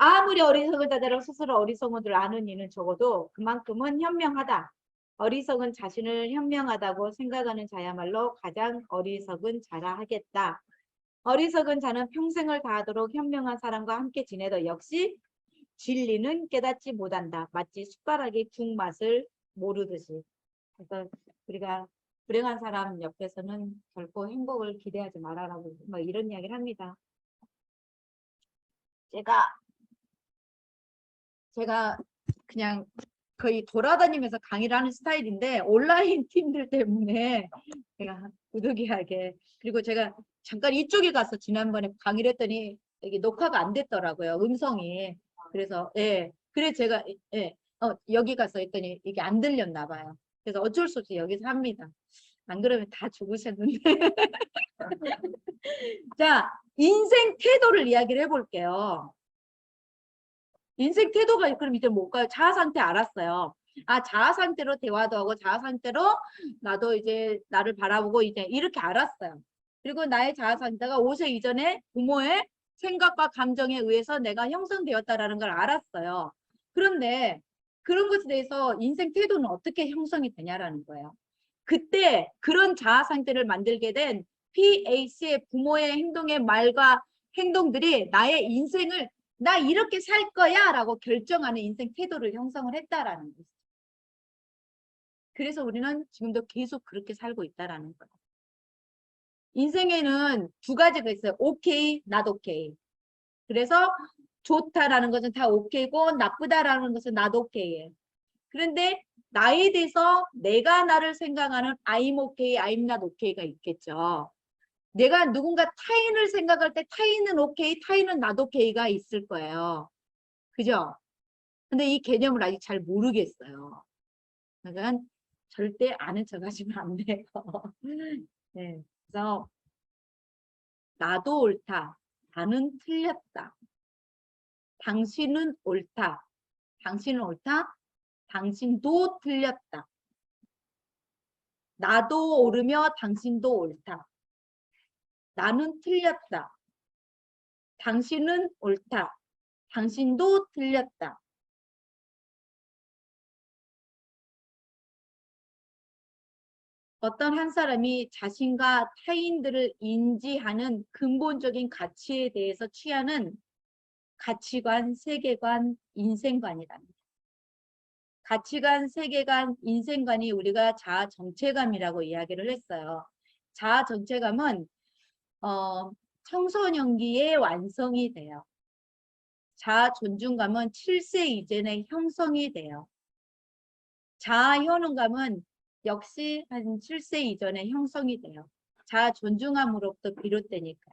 아무리 어리석은 자들은 스스로 어리석은 줄 아는 이는 적어도 그만큼은 현명하다. 어리석은 자신을 현명하다고 생각하는 자야말로 가장 어리석은 자라 하겠다. 어리석은 자는 평생을 다하도록 현명한 사람과 함께 지내도 역시 진리는 깨닫지 못한다. 마치 숟가락이 국맛을 모르듯이. 그래서 우리가 불행한 사람 옆에서는 결코 행복을 기대하지 말아라고 뭐 이런 이야기를 합니다. 제가 그냥 거의 돌아다니면서 강의를 하는 스타일인데 온라인 팀들 때문에 제가 부득이하게 그리고 제가 잠깐 이쪽에 가서 지난번에 강의를 했더니 여기 녹화가 안 됐더라고요. 음성이. 그래서 예. 그래서 제가 예. 여기 가서 했더니 이게 안 들렸나 봐요. 그래서 어쩔 수 없이 여기서 합니다. 안 그러면 다 죽으셨는데. 자, 인생 태도를 이야기를 해볼게요. 인생 태도가 그럼 이제 뭘까요? 자아 상태 알았어요. 아, 자아 상태로 대화도 하고 자아 상태로 나도 이제 나를 바라보고 이제 이렇게 알았어요. 그리고 나의 자아 상태가 5세 이전에 부모의 생각과 감정에 의해서 내가 형성되었다라는 걸 알았어요. 그런데 그런 것에 대해서 인생 태도는 어떻게 형성이 되냐라는 거예요. 그때 그런 자아 상태를 만들게 된 PAC의 부모의 행동의 말과 행동들이 나의 인생을 나 이렇게 살 거야 라고 결정하는 인생 태도를 형성을 했다라는 거죠. 그래서 우리는 지금도 계속 그렇게 살고 있다라는 거예요. 인생에는 두 가지가 있어요. 오케이, not 오케이. 그래서 좋다라는 것은 다 오케이고 나쁘다라는 것은 not 오케이예요. 그런데 나에 대해서 내가 나를 생각하는 I'm okay, I'm not okay가 있겠죠. 내가 누군가 타인을 생각할 때 타인은 오케이, 타인은 not okay가 있을 거예요. 그죠? 근데 이 개념을 아직 잘 모르겠어요. 그러니까 절대 아는 척 하시면 안 돼요. 네. 그래서 나도 옳다. 나는 틀렸다. 당신은 옳다. 당신은 옳다. 당신도 틀렸다. 나도 옳으며 당신도 옳다. 나는 틀렸다. 당신은 옳다. 당신도 틀렸다. 어떤 한 사람이 자신과 타인들을 인지하는 근본적인 가치에 대해서 취하는 가치관, 세계관, 인생관이랍니다. 가치관, 세계관, 인생관이 우리가 자아 정체감이라고 이야기를 했어요. 자아 정체감은 청소년기에 완성이 돼요. 자아 존중감은 7세 이전에 형성이 돼요. 자아 효능감은 역시 한 7세 이전에 형성이 돼요. 자아 존중함으로부터 비롯되니까.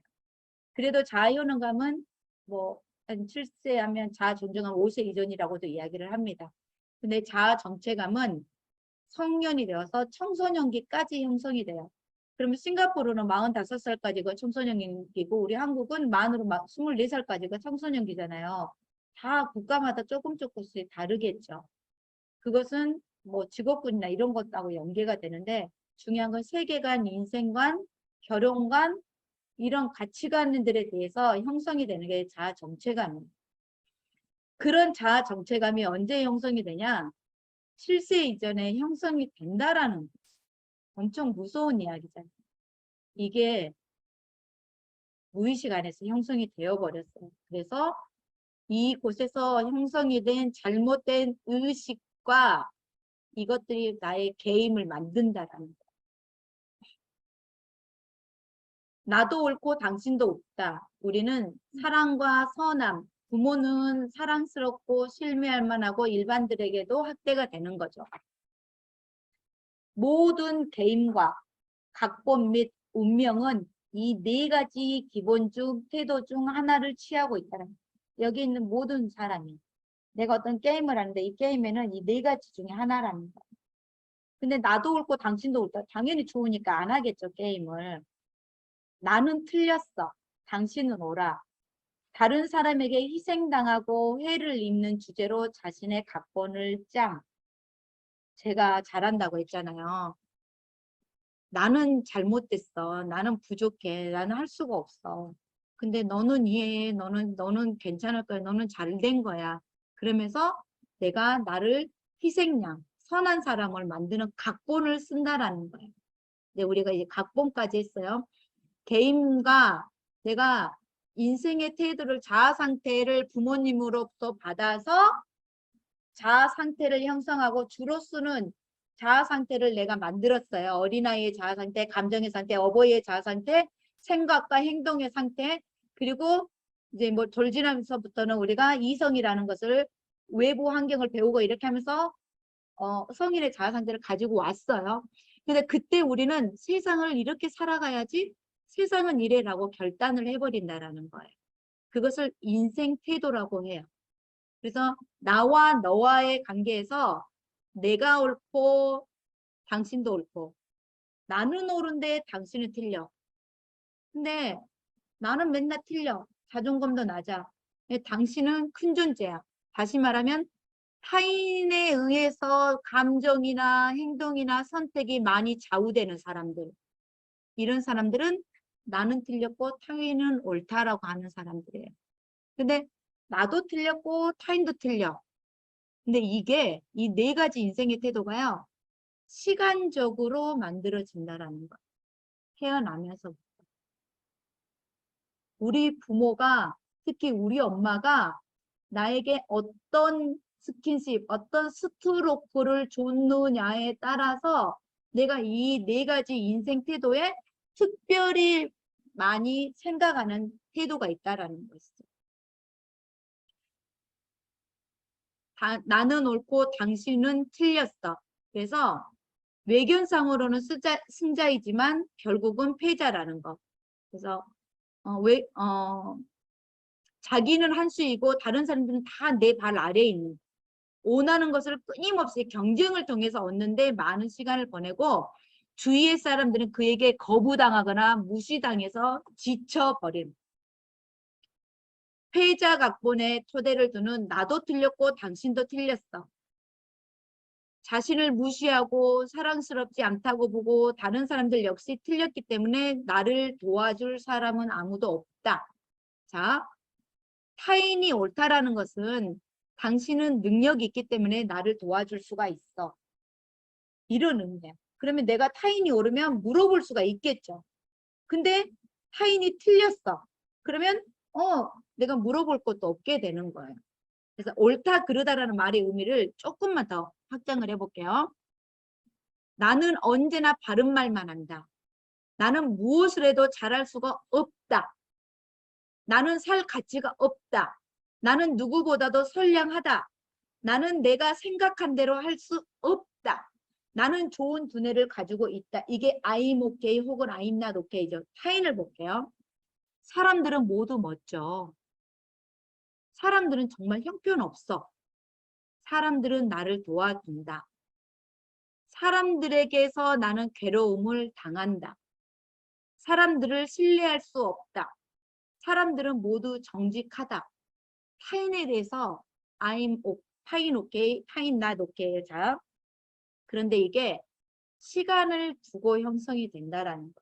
그래도 자아 효능감은 뭐 한 7세 하면 자아 존중감 5세 이전이라고도 이야기를 합니다. 근데 자아 정체감은 성년이 되어서 청소년기까지 형성이 돼요. 그러면 싱가포르는 45살까지가 청소년기고 우리 한국은 만으로 24살까지가 청소년기잖아요. 다 국가마다 조금씩 다르겠죠. 그것은 뭐 직업군이나 이런 것하고 연계가 되는데 중요한 건 세계관, 인생관, 결혼관 이런 가치관들에 대해서 형성이 되는 게 자아 정체감입니다. 그런 자아 정체감이 언제 형성이 되냐? 7세 이전에 형성이 된다라는 거죠. 엄청 무서운 이야기잖아요. 이게 무의식 안에서 형성이 되어버렸어요. 그래서 이곳에서 형성이 된 잘못된 의식과 이것들이 나의 게임을 만든다라는 거예요. 나도 옳고 당신도 옳다. 우리는 사랑과 선함, 부모는 사랑스럽고 신뢰할 만하고 일반들에게도 학대가 되는 거죠. 모든 게임과 각본 및 운명은 이 네 가지 기본 중 태도 중 하나를 취하고 있다는 거예요. 여기 있는 모든 사람이 내가 어떤 게임을 하는데 이 게임에는 이 네 가지 중에 하나라는 거예요. 근데 나도 옳고 당신도 옳다. 당연히 좋으니까 안 하겠죠, 게임을. 나는 틀렸어. 당신은 옳아. 다른 사람에게 희생당하고 해를 입는 주제로 자신의 각본을 짱. 제가 잘한다고 했잖아요. 나는 잘못됐어. 나는 부족해. 나는 할 수가 없어. 근데 너는 이해해. 너는 괜찮을 거야. 너는 잘 된 거야. 그러면서 내가 나를 희생양, 선한 사람을 만드는 각본을 쓴다라는 거예요. 이제 우리가 이제 각본까지 했어요. 개인과 내가 인생의 태도를 자아 상태를 부모님으로부터 받아서 자아 상태를 형성하고 주로 쓰는 자아 상태를 내가 만들었어요. 어린아이의 자아 상태, 감정의 상태, 어버이의 자아 상태, 생각과 행동의 상태, 그리고 이제 뭐 돌지나면서부터는 우리가 이성이라는 것을 외부 환경을 배우고 이렇게 하면서 성인의 자아 상태를 가지고 왔어요. 근데 그때 우리는 세상을 이렇게 살아가야지, 세상은 이래라고 결단을 해버린다라는 거예요. 그것을 인생 태도라고 해요. 그래서 나와 너와의 관계에서 내가 옳고 당신도 옳고, 나는 옳은데 당신은 틀려. 근데 나는 맨날 틀려. 자존감도 낮아. 근데 당신은 큰 존재야. 다시 말하면 타인에 의해서 감정이나 행동이나 선택이 많이 좌우되는 사람들. 이런 사람들은 나는 틀렸고 타인은 옳다라고 하는 사람들이에요. 근데 나도 틀렸고 타인도 틀려. 근데 이게 이 네 가지 인생의 태도가요. 시간적으로 만들어진다라는 거. 태어나면서. 우리 부모가 특히 우리 엄마가 나에게 어떤 스킨십, 어떤 스트로크를 줬느냐에 따라서 내가 이 네 가지 인생 태도에 특별히 많이 생각하는 태도가 있다라는 것이죠. 나는 옳고 당신은 틀렸어. 그래서 외견상으로는 승자이지만 결국은 패자라는 거. 그래서 자기는 한 수이고 다른 사람들은 다 내 발 아래에 있는, 원하는 것을 끊임없이 경쟁을 통해서 얻는데 많은 시간을 보내고 주위의 사람들은 그에게 거부당하거나 무시당해서 지쳐버림. 패자 각본에 토대를 두는 나도 틀렸고 당신도 틀렸어. 자신을 무시하고 사랑스럽지 않다고 보고 다른 사람들 역시 틀렸기 때문에 나를 도와줄 사람은 아무도 없다. 자, 타인이 옳다라는 것은 당신은 능력이 있기 때문에 나를 도와줄 수가 있어. 이런 의미야. 그러면 내가 타인이 옳으면 물어볼 수가 있겠죠. 근데 타인이 틀렸어. 그러면 내가 물어볼 것도 없게 되는 거예요. 그래서 옳다 그르다라는 말의 의미를 조금만 더 확장을 해볼게요. 나는 언제나 바른 말만 한다. 나는 무엇을 해도 잘할 수가 없다. 나는 살 가치가 없다. 나는 누구보다도 선량하다. 나는 내가 생각한 대로 할 수 없다. 나는 좋은 두뇌를 가지고 있다. 이게 I'm okay 혹은 I'm not okay죠. 타인을 볼게요. 사람들은 모두 멋져. 사람들은 정말 형편없어. 사람들은 나를 도와준다. 사람들에게서 나는 괴로움을 당한다. 사람들을 신뢰할 수 없다. 사람들은 모두 정직하다. 타인에 대해서 타인 오케이, 타인 not 오케이. 자, 그런데 이게 시간을 두고 형성이 된다라는 거.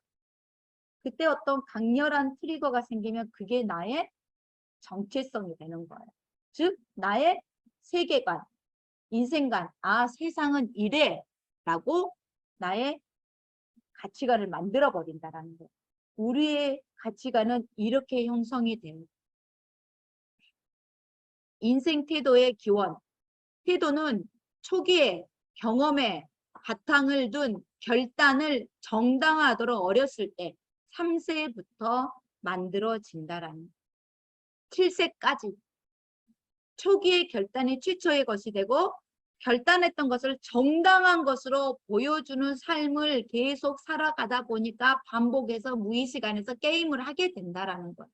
그때 어떤 강렬한 트리거가 생기면 그게 나의 정체성이 되는 거예요. 즉 나의 세계관, 인생관, 아 세상은 이래 라고 나의 가치관을 만들어 버린다라는 거예요. 우리의 가치관은 이렇게 형성이 돼요. 인생 태도의 기원. 태도는 초기에 경험에 바탕을 둔 결단을 정당화하도록 어렸을 때 3세부터 만들어진다라는 7세까지 초기의 결단이 최초의 것이 되고 결단했던 것을 정당한 것으로 보여주는 삶을 계속 살아가다 보니까 반복해서 무의식 안에서 게임을 하게 된다라는 거예요.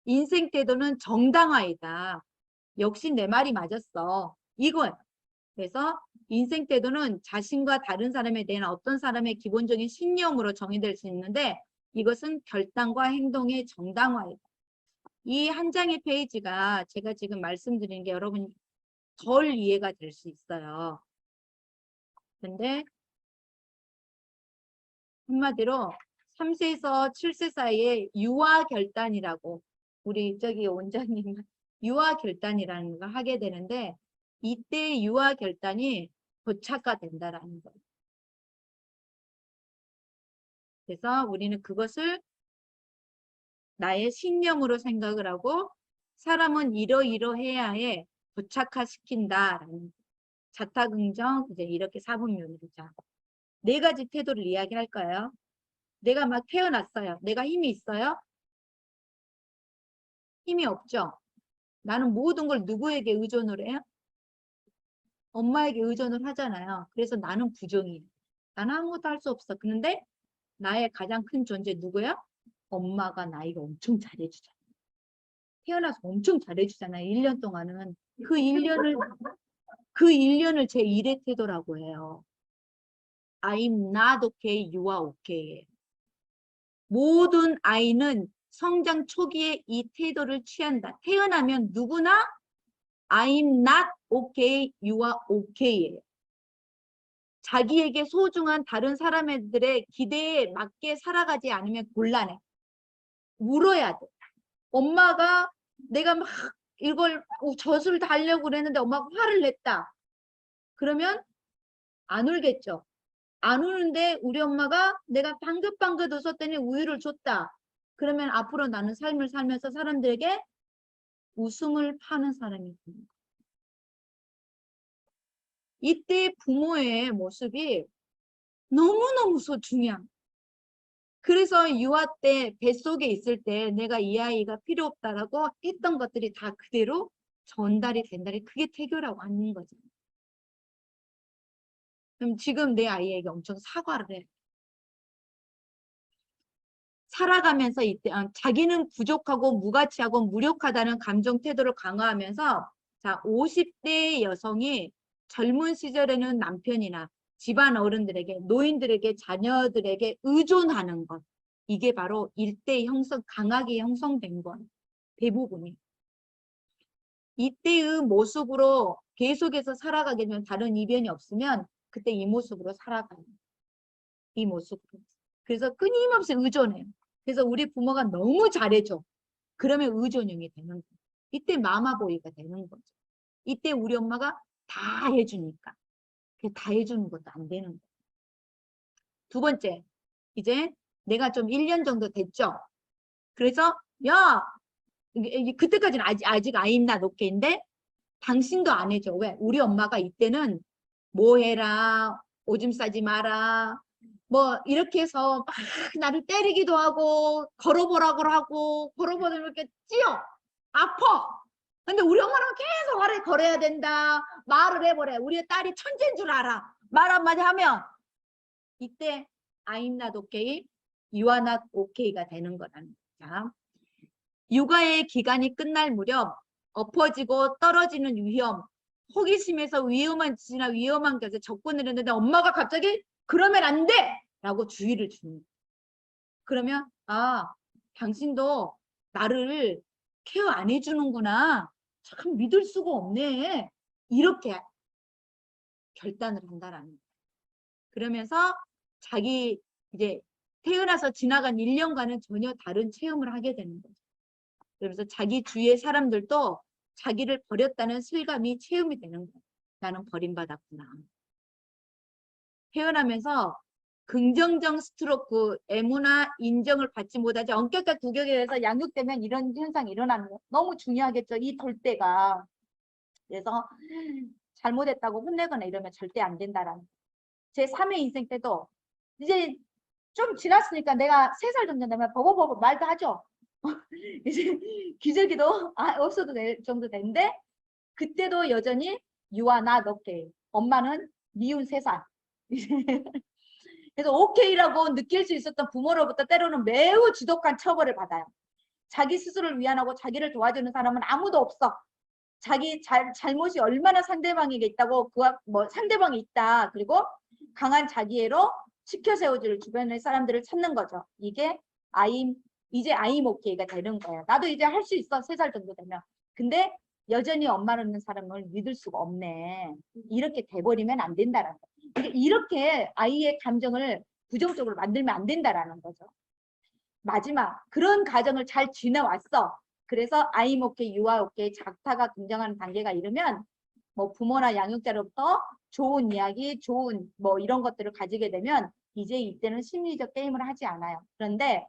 인생 태도는 정당화이다. 역시 내 말이 맞았어. 이거예요. 그래서 인생 태도는 자신과 다른 사람에 대한 어떤 사람의 기본적인 신념으로 정의될 수 있는데 이것은 결단과 행동의 정당화이다. 이 한 장의 페이지가 제가 지금 말씀드린 게 여러분 덜 이해가 될 수 있어요. 근데 한마디로 3세에서 7세 사이에 유아 결단이라고 우리 저기 원장님 유아 결단이라는 걸 하게 되는데 이때 유아 결단이 고착화 된다라는 거예요. 그래서 우리는 그것을 나의 신념으로 생각을 하고 사람은 이러이러해야 해 고착화시킨다라는 자타긍정 이제 이렇게 사분면이죠. 네 가지 태도를 이야기할까요? 내가 막 태어났어요. 내가 힘이 있어요? 힘이 없죠. 나는 모든 걸 누구에게 의존을 해요? 엄마에게 의존을 하잖아요. 그래서 나는 부정이에요. 나는 아무것도 할 수 없어. 그런데 나의 가장 큰 존재 누구야? 엄마가 나이가 엄청 잘해주잖아. 태어나서 엄청 잘해주잖아요. 1년 동안은. 그 1년을 제 일의 태도라고 해요. I'm not okay, you are okay. 모든 아이는 성장 초기에 이 태도를 취한다. 태어나면 누구나 I'm not okay, you are okay. 자기에게 소중한 다른 사람들의 기대에 맞게 살아가지 않으면 곤란해. 울어야 돼. 엄마가 내가 막 이걸 젖을 달려고 그랬는데 엄마가 화를 냈다. 그러면 안 울겠죠. 안 우는데 우리 엄마가 내가 방긋방긋 웃었더니 우유를 줬다. 그러면 앞으로 나는 삶을 살면서 사람들에게 웃음을 파는 사람이 됩니다. 이때 부모의 모습이 너무너무 중요한. 그래서 유아 때 뱃속에 있을 때 내가 이 아이가 필요 없다라고 했던 것들이 다 그대로 전달이 된다니 그게 태교라고 하는 거죠. 그럼 지금 내 아이에게 엄청 사과를 해. 살아가면서 이때 자기는 부족하고 무가치하고 무력하다는 감정 태도를 강화하면서 자 50대 여성이 젊은 시절에는 남편이나 집안 어른들에게 노인들에게 자녀들에게 의존하는 것 이게 바로 일대 형성 강하게 형성된 것 대부분이 이때의 모습으로 계속해서 살아가게 되면 다른 이변이 없으면 그때 이 모습으로 살아가요. 이 모습으로. 그래서 끊임없이 의존해요. 그래서 우리 부모가 너무 잘해줘. 그러면 의존형이 되는 거예요. 이때 마마보이가 되는 거죠. 이때 우리 엄마가 다 해주니까. 다 해주는 것도 안 되는 거예요. 두 번째, 이제 내가 좀 1년 정도 됐죠. 그래서 야, 그때까지는 아직 아임나 높게인데 당신도 안 해줘. 왜? 우리 엄마가 이때는 뭐 해라, 오줌 싸지 마라, 뭐 이렇게 해서 막 나를 때리기도 하고 걸어보라고 하고 걸어보면 이렇게 찌어 아파. 근데 우리 엄마는 계속 말을 걸어야 된다. 말을 해보래. 우리 딸이 천재인 줄 알아. 말 한마디 하면 이때 I'm not okay, you are not okay가 되는 거라는 거죠. 육아의 기간이 끝날 무렵 엎어지고 떨어지는 위험, 호기심에서 위험한 짓이나 위험한 것에 접근을 했는데 엄마가 갑자기 그러면 안 돼! 라고 주의를 주는 거예요. 그러면 아, 당신도 나를 케어 안 해주는구나. 참 믿을 수가 없네. 이렇게 결단을 한다라는 거예요. 그러면서 자기 이제 태어나서 지나간 1년간은 전혀 다른 체험을 하게 되는 거죠. 그러면서 자기 주위의 사람들도 자기를 버렸다는 실감이 체험이 되는 거예요. 나는 버림받았구나. 태어나면서 긍정적 스트로크, 애무나 인정을 받지 못하지 엄격한 구격에 의해서 양육되면 이런 현상이 일어나는 거 너무 중요하겠죠. 이 돌대가. 그래서 잘못했다고 혼내거나 이러면 절대 안 된다라는. 제 3회 인생 때도 이제 좀 지났으니까 내가 3살 정도 되면 버버버버 말도 하죠. 이제 기저귀도 없어도 될 정도 되는데 그때도 여전히 you are not okay. 엄마는 미운 3살. 그래서 오케이라고 느낄 수 있었던 부모로부터 때로는 매우 지독한 처벌을 받아요. 자기 스스로를 위안하고 자기를 도와주는 사람은 아무도 없어. 자기 잘못이 얼마나 상대방에게 있다고 뭐 상대방이 있다. 그리고 강한 자기애로 지켜 세워줄 주변의 사람들을 찾는 거죠. 이게 이제 I'm okay가 되는 거예요. 나도 이제 할 수 있어. 3살 정도 되면. 근데 여전히 엄마라는 사람을 믿을 수가 없네. 이렇게 돼버리면 안 된다라는 거예요. 이렇게 아이의 감정을 부정적으로 만들면 안 된다라는 거죠. 마지막 그런 과정을 잘 지나왔어. 그래서 I'm okay, you are okay, 작타가 등장하는 단계가 이르면 뭐 부모나 양육자로부터 좋은 이야기, 좋은 뭐 이런 것들을 가지게 되면 이제 이때는 심리적 게임을 하지 않아요. 그런데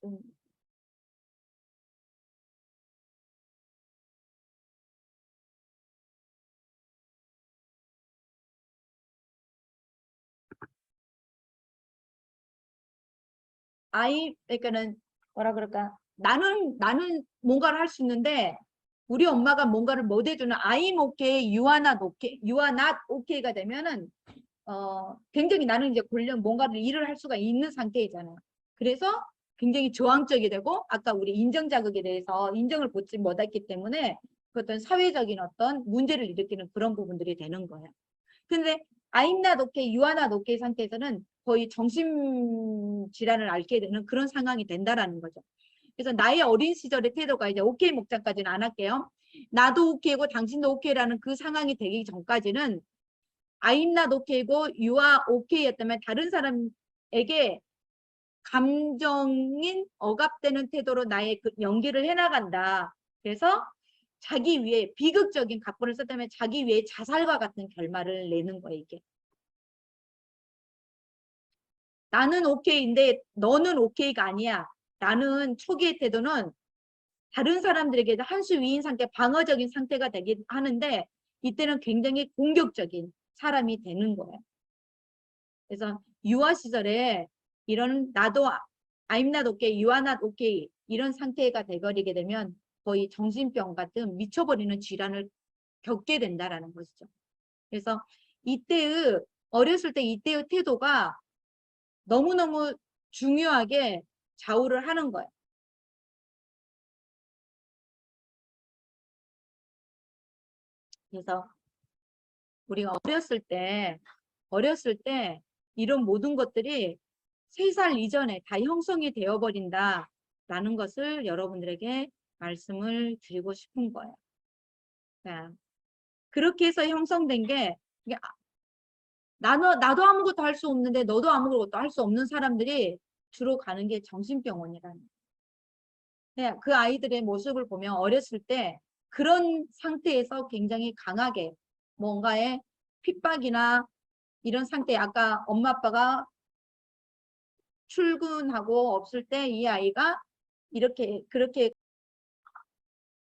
좀 그러니까는 뭐라 그럴까? 나는 뭔가를 할 수 있는데 우리 엄마가 뭔가를 못 해주는 I'm okay, you are not okay, you are not okay가 되면은 굉장히 나는 이제 골련 뭔가를 일을 할 수가 있는 상태이잖아요. 그래서 굉장히 저항적이 되고 아까 우리 인정 자극에 대해서 인정을 받지 못했기 때문에 그 어떤 사회적인 어떤 문제를 일으키는 그런 부분들이 되는 거예요. 근데 I'm not okay, you are not okay 상태에서는 거의 정신질환을 앓게 되는 그런 상황이 된다라는 거죠. 그래서 나의 어린 시절의 태도가 이제 오케이 목장까지는 안 할게요. 나도 오케이고 당신도 오케이라는 그 상황이 되기 전까지는 I'm not okay고 you are okay였다면 다른 사람에게 감정인 억압되는 태도로 나의 그 연기를 해나간다. 그래서 자기 위에 비극적인 각본을 썼다면 자기 위에 자살과 같은 결말을 내는 거예요. 이게. 나는 오케이인데 너는 오케이가 아니야. 나는 초기의 태도는 다른 사람들에게 한 수 위인 상태, 방어적인 상태가 되긴 하는데 이때는 굉장히 공격적인 사람이 되는 거예요. 그래서 유아 시절에 이런 나도 I'm not okay, you are not okay 이런 상태가 돼버리게 되면 거의 정신병 같은 미쳐버리는 질환을 겪게 된다라는 것이죠. 그래서 이때의 어렸을 때 이때의 태도가 너무너무 중요하게 좌우를 하는 거예요. 그래서 우리가 어렸을 때 이런 모든 것들이 3살 이전에 다 형성이 되어버린다라는 것을 여러분들에게 말씀을 드리고 싶은 거예요. 자, 그렇게 해서 형성된 게 나도 아무것도 할 수 없는데 너도 아무것도 할 수 없는 사람들이 주로 가는 게 정신병원이라는 거예요. 그 아이들의 모습을 보면 어렸을 때 그런 상태에서 굉장히 강하게 뭔가의 핍박이나 이런 상태 아까 엄마 아빠가 출근하고 없을 때 이 아이가 이렇게 그렇게